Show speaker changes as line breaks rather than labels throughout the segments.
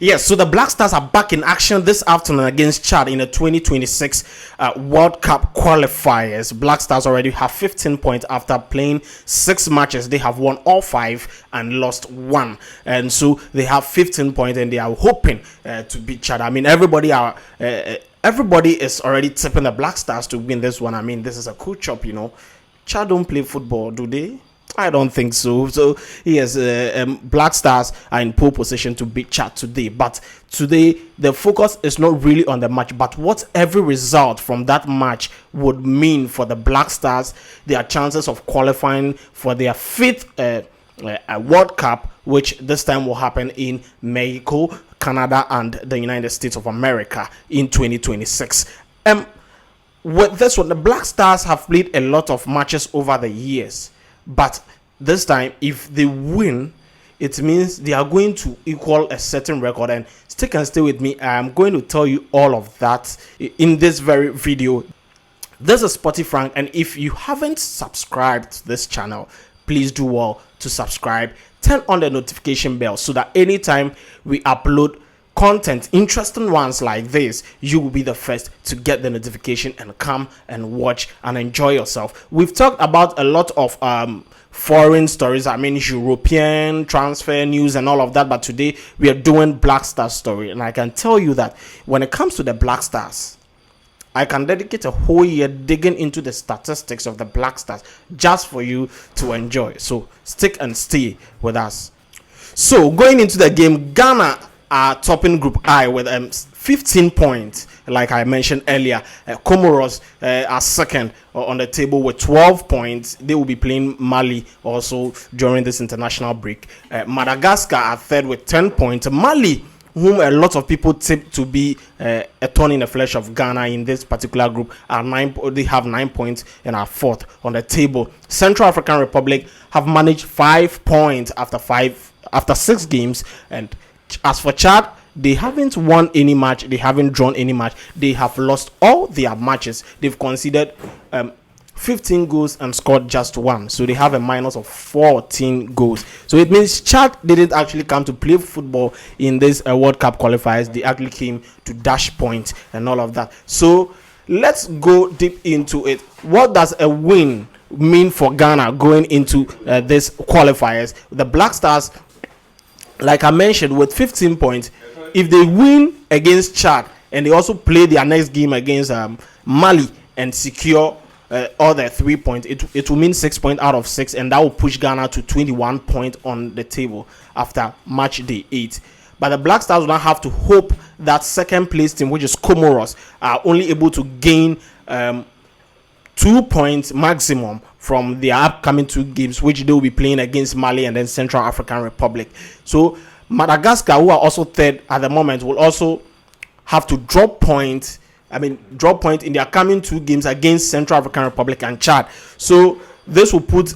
Yes, so the Black Stars are back in action this afternoon against Chad in the 2026 World Cup qualifiers. Black Stars already have 15 points after playing 6 matches. They have won all 5 and lost 1. And so they have 15 points and they are hoping to beat Chad. I mean, everybody is already tipping the Black Stars to win this one. I mean, this is a cool chop, you know. Chad don't play football, do they? I don't think so. So yes, Black Stars are in pole position to beat Chad today. But today the focus is not really on the match, but what every result from that match would mean for the Black Stars, their chances of qualifying for their 5th World Cup, which this time will happen in Mexico, Canada, and the United States of America in 2026. With this one, the Black Stars have played a lot of matches over the years. But this time, if they win, it means they are going to equal a certain record. And stick and stay with me. I am going to tell you all of that in this very video. This is Sporty Frank, and if you haven't subscribed to this channel, please do well to subscribe. Turn on the notification bell so that anytime we upload content, interesting ones like this, you will be the first to get the notification and come and watch and enjoy yourself. We've talked about a lot of foreign stories, I mean European transfer news and all of that, but today we are doing Black Stars story. And I can tell you that when it comes to the Black Stars, I can dedicate a whole year digging into the statistics of the Black Stars just for you to enjoy. So stick and stay with us. So going into the game, Ghana are topping Group I with 15 points, like I mentioned earlier. Comoros are second on the table with 12 points. They will be playing Mali also during this international break. Madagascar are third with 10 points. Mali, whom a lot of people tip to be a thorn in the flesh of Ghana in this particular group, they have 9 points and are fourth on the table. Central African Republic have managed 5 points after 6 games. And as for Chad, they haven't won any match, they haven't drawn any match, they have lost all their matches. They've conceded 15 goals and scored just 1, so they have a minus of 14 goals. So it means Chad didn't actually come to play football in this World Cup qualifiers. They actually came to dash points and all of that. So let's go deep into it. What does a win mean for Ghana going into this qualifiers? The Black Stars, like I mentioned, with 15 points, if they win against Chad and they also play their next game against Mali and secure all their 3 points, it will mean 6 points out of 6, and that will push Ghana to 21 points on the table after match day 8. But the Black Stars will now have to hope that second place team, which is Comoros, are only able to gain 2 points maximum from their upcoming 2 games, which they will be playing against Mali and then Central African Republic. So Madagascar, who are also third at the moment, will also have to drop points. Drop point in their coming 2 games against Central African Republic and Chad. So this will put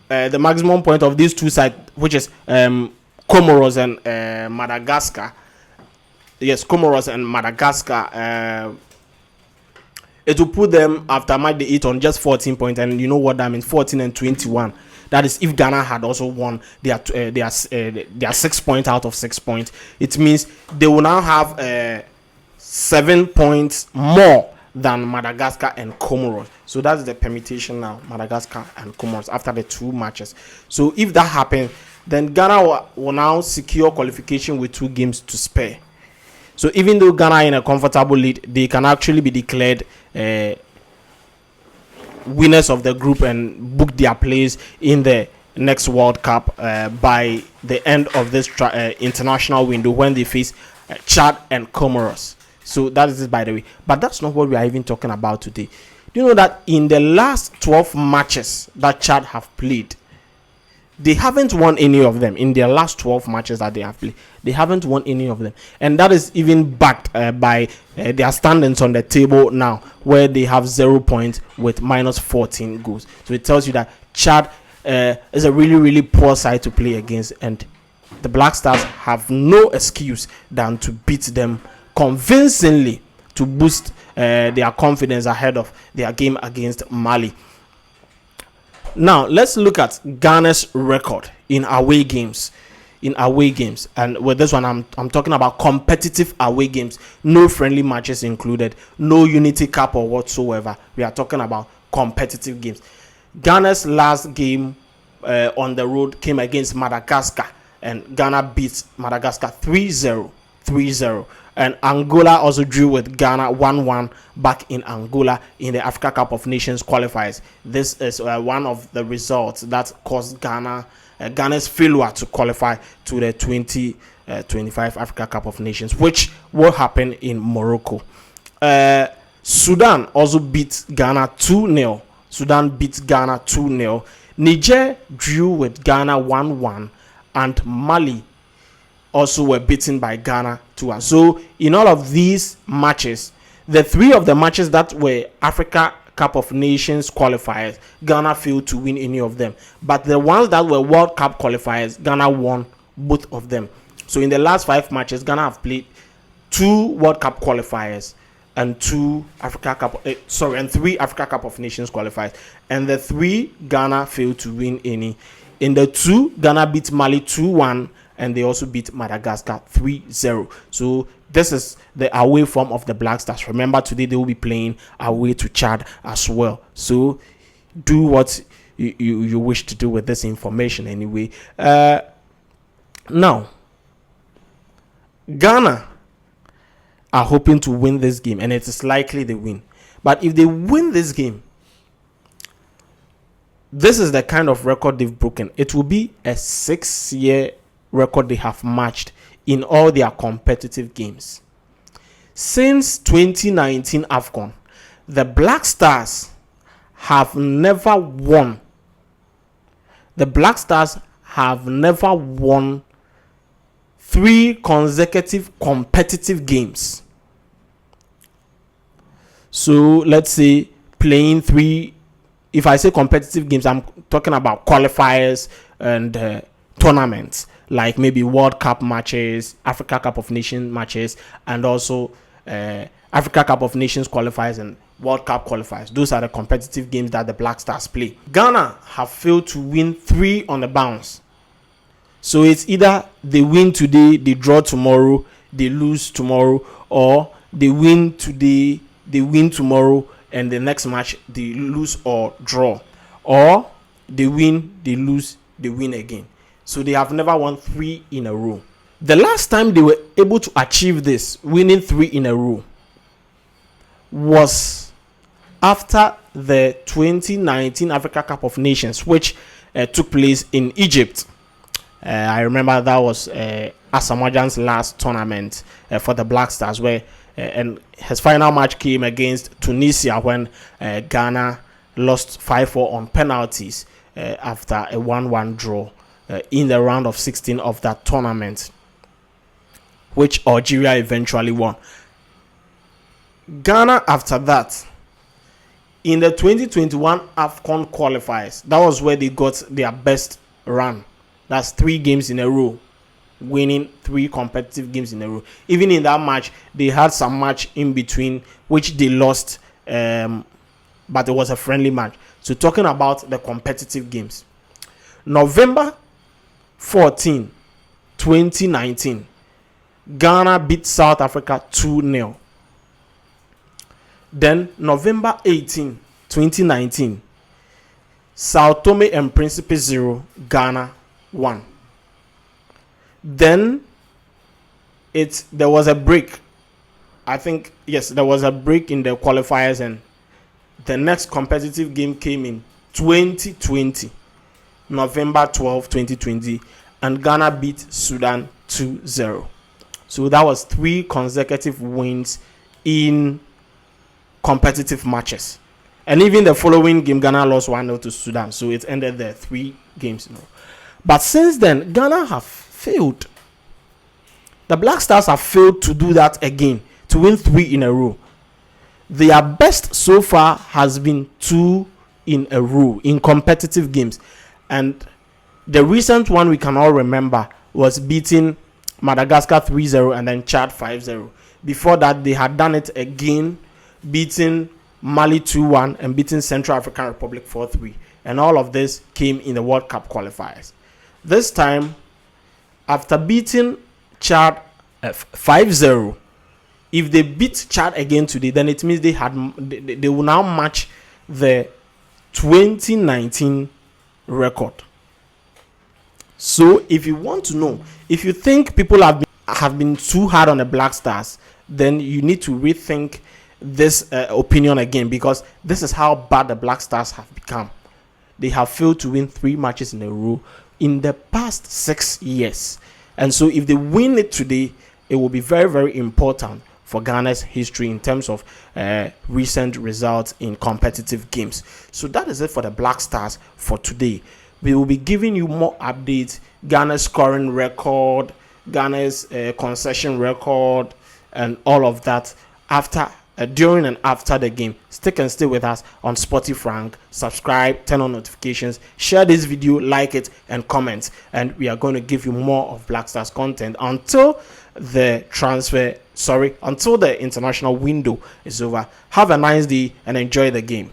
the maximum point of these 2 sides, which is Comoros and Madagascar. Yes, Comoros and Madagascar. It will put them after match day 8 on just 14 points, and you know what that means, 14 and 21. That is if Ghana had also won their 6 points out of 6 points. It means they will now have 7 points more than Madagascar and Comoros. So that's the permutation now, Madagascar and Comoros, after the 2 matches. So if that happens, then Ghana will now secure qualification with 2 games to spare. So even though Ghana are in a comfortable lead, they can actually be declared winners of the group and book their place in the next World Cup by the end of this international window, when they face Chad and Comoros. So that is it, by the way. But that's not what we are even talking about today. Do you know that in the last 12 matches that Chad have played, they haven't won any of them? In their last 12 matches that they have played, they haven't won any of them. And that is even backed by their standings on the table now, where they have 0 points with minus 14 goals. So it tells you that Chad is a really, really poor side to play against, and the Black Stars have no excuse than to beat them convincingly to boost their confidence ahead of their game against Mali. Now let's look at Ghana's record in away games. in away games. And with this one, I'm talking about competitive away games, no friendly matches included, no Unity Cup or whatsoever. We are talking about competitive games. Ghana's last game on the road came against Madagascar, and Ghana beat Madagascar 3-0. And Angola also drew with Ghana 1-1 back in Angola in the Africa Cup of Nations qualifiers. This is one of the results that caused Ghana's failure to qualify to the 2025 Africa Cup of Nations, which will happen in Morocco. Sudan also beat Ghana 2-0. Niger drew with Ghana 1-1, and Mali also were beaten by Ghana 2-1. So in all of these matches, the three of the matches that were Africa Cup of Nations qualifiers, Ghana failed to win any of them. But the ones that were World Cup qualifiers, Ghana won both of them. So in the last 5 matches, Ghana have played 2 World Cup qualifiers and 3 Africa Cup of Nations qualifiers. And the 3, Ghana failed to win any. In the 2, Ghana beat Mali 2-1, and they also beat Madagascar 3-0. So this is the away form of the Black Stars. Remember, today they will be playing away to Chad as well. So do what you wish to do with this information anyway. Now, Ghana are hoping to win this game, and it is likely they win. But if they win this game, this is the kind of record they've broken. It will be a 6-year record they have matched in all their competitive games. Since 2019 AFCON, the Black Stars have never won. The Black Stars have never won 3 consecutive competitive games. So let's say playing 3, if I say competitive games, I'm talking about qualifiers and tournaments, like maybe World Cup matches, Africa Cup of Nations matches, and also Africa Cup of Nations qualifiers and World Cup qualifiers. Those are the competitive games that the Black Stars play. Ghana have failed to win 3 on the bounce. So it's either they win today, they draw tomorrow, they lose tomorrow, or they win today, they win tomorrow, and the next match they lose or draw, or they win, they lose, they win again. So they have never won 3 in a row. The last time they were able to achieve this, winning 3 in a row, was after the 2019 Africa Cup of Nations, which took place in Egypt. I remember that was Asamoah's last tournament for the Black Stars, where and his final match came against Tunisia when Ghana lost 5-4 on penalties after a 1-1 draw in the round of 16 of that tournament, which Algeria eventually won. Ghana, after that, in the 2021 AFCON qualifiers, that was where they got their best run. That's 3 games in a row, winning 3 competitive games in a row. Even in that match, they had some match in between which they lost, but it was a friendly match. So talking about the competitive games, November 14, 2019, Ghana beat South Africa 2-0. Then November 18, 2019, Sao Tome and Principe 0, Ghana 1. Then there was a break. I think, yes, there was a break in the qualifiers, and the next competitive game came in 2020, November 12, 2020, and Ghana beat Sudan 2-0. So that was 3 consecutive wins in competitive matches. And even the following game, Ghana lost 1-0 to Sudan. So it ended there, 3 games. But since then, Ghana have failed. The Black Stars have failed to do that again, to win 3 in a row. Their best so far has been 2 in a row in competitive games. And the recent one we can all remember was beating Madagascar 3-0 and then Chad 5-0. Before that, they had done it again, beating Mali 2-1 and beating Central African Republic 4-3. And all of this came in the World Cup qualifiers. This time, after beating Chad 5-0, if they beat Chad again today, then it means they will now match the 2019 record. So if you want to know, if you think people have been too hard on the Black Stars, then you need to rethink this opinion again, because this is how bad the Black Stars have become. They have failed to win 3 matches in a row in the past 6 years, and so if they win it today, it will be very, very important for Ghana's history in terms of recent results in competitive games. So that is it for the Black Stars for today. We will be giving you more updates, Ghana's scoring record, Ghana's concession record, and all of that after, during and after the game. Stick and stay with us on Spotify. Subscribe, turn on notifications, share this video, like it, and comment. And we are going to give you more of Black Stars content until the international window is over. Have a nice day and enjoy the game.